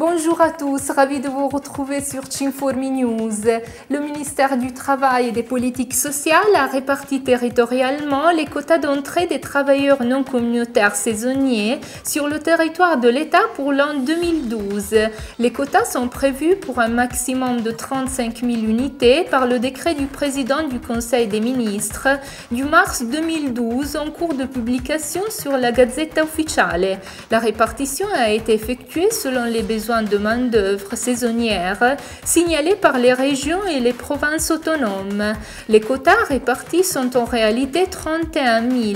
Bonjour à tous, ravi de vous retrouver sur Chinformi News. Le ministère du Travail et des Politiques sociales a réparti territorialement les quotas d'entrée des travailleurs non communautaires saisonniers sur le territoire de l'État pour l'an 2012. Les quotas sont prévus pour un maximum de 35 000 unités par le décret du président du Conseil des ministres du mars 2012 en cours de publication sur la Gazzetta Ufficiale. La répartition a été effectuée selon les besoins de main-d'œuvre saisonnière signalés par les régions et les provinces autonomes. Les quotas répartis sont en réalité 31 000.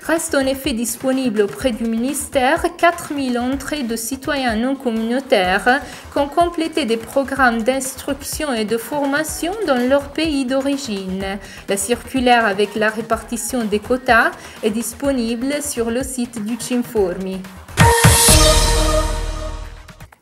Restent en effet disponibles auprès du ministère 4 000 entrées de citoyens non communautaires qui ont complété des programmes d'instruction et de formation dans leur pays d'origine. La circulaire avec la répartition des quotas est disponible sur le site du Chinformi.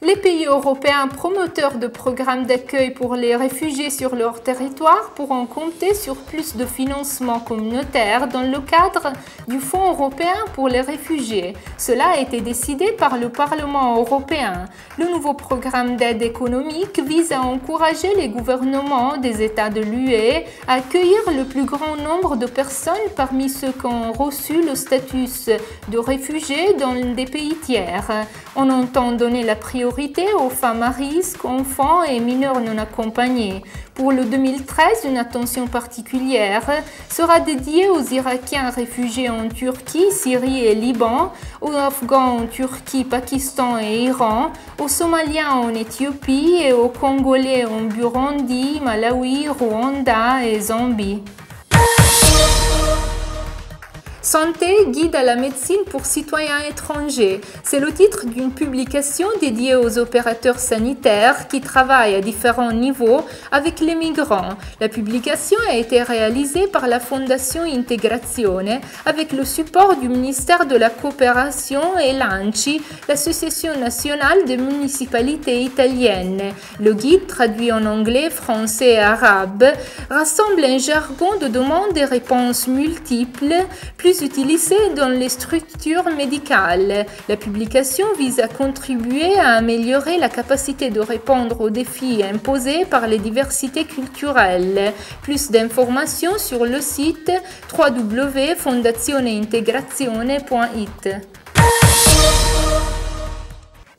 Les pays européens promoteurs de programmes d'accueil pour les réfugiés sur leur territoire pourront compter sur plus de financement communautaire dans le cadre du Fonds européen pour les réfugiés. Cela a été décidé par le Parlement européen. Le nouveau programme d'aide économique vise à encourager les gouvernements des États de l'UE à accueillir le plus grand nombre de personnes parmi ceux qui ont reçu le statut de réfugiés dans des pays tiers. On entend donner la priorité aux femmes à risque, enfants et mineurs non accompagnés. Pour le 2013, une attention particulière sera dédiée aux Irakiens réfugiés en Turquie, Syrie et Liban, aux Afghans en Turquie, Pakistan et Iran, aux Somaliens en Éthiopie et aux Congolais en Burundi, Malawi, Rwanda et Zambie. Santé, guide à la médecine pour citoyens étrangers. C'est le titre d'une publication dédiée aux opérateurs sanitaires qui travaillent à différents niveaux avec les migrants. La publication a été réalisée par la Fondation Integrazione avec le support du ministère de la Coopération et l'ANCI, l'Association nationale des municipalités italiennes. Le guide, traduit en anglais, français et arabe, rassemble un jargon de demandes et réponses multiples, plus utilisé dans les structures médicales. La publication vise à contribuer à améliorer la capacité de répondre aux défis imposés par les diversités culturelles. Plus d'informations sur le site www.fondazioneintegrazione.it.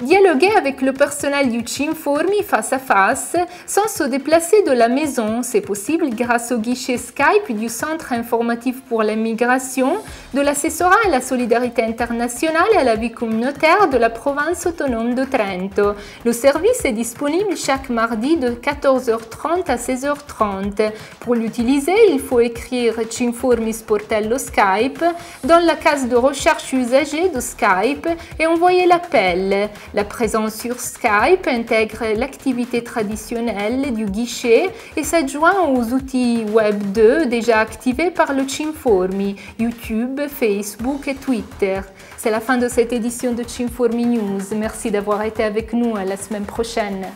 Dialoguer avec le personnel du Chinformi face à face sans se déplacer de la maison, c'est possible grâce au guichet Skype du Centre informatif pour la migration, de l'assessorat à la solidarité internationale et à la vie communautaire de la province autonome de Trento. Le service est disponible chaque mardi de 14h30 à 16h30. Pour l'utiliser, il faut écrire Chinformi Sportello Skype dans la case de recherche usagée de Skype et envoyer l'appel. La présence sur Skype intègre l'activité traditionnelle du guichet et s'adjoint aux outils Web 2 déjà activés par le Chinformi, YouTube, Facebook et Twitter. C'est la fin de cette édition de Chinformi News. Merci d'avoir été avec nous. À la semaine prochaine.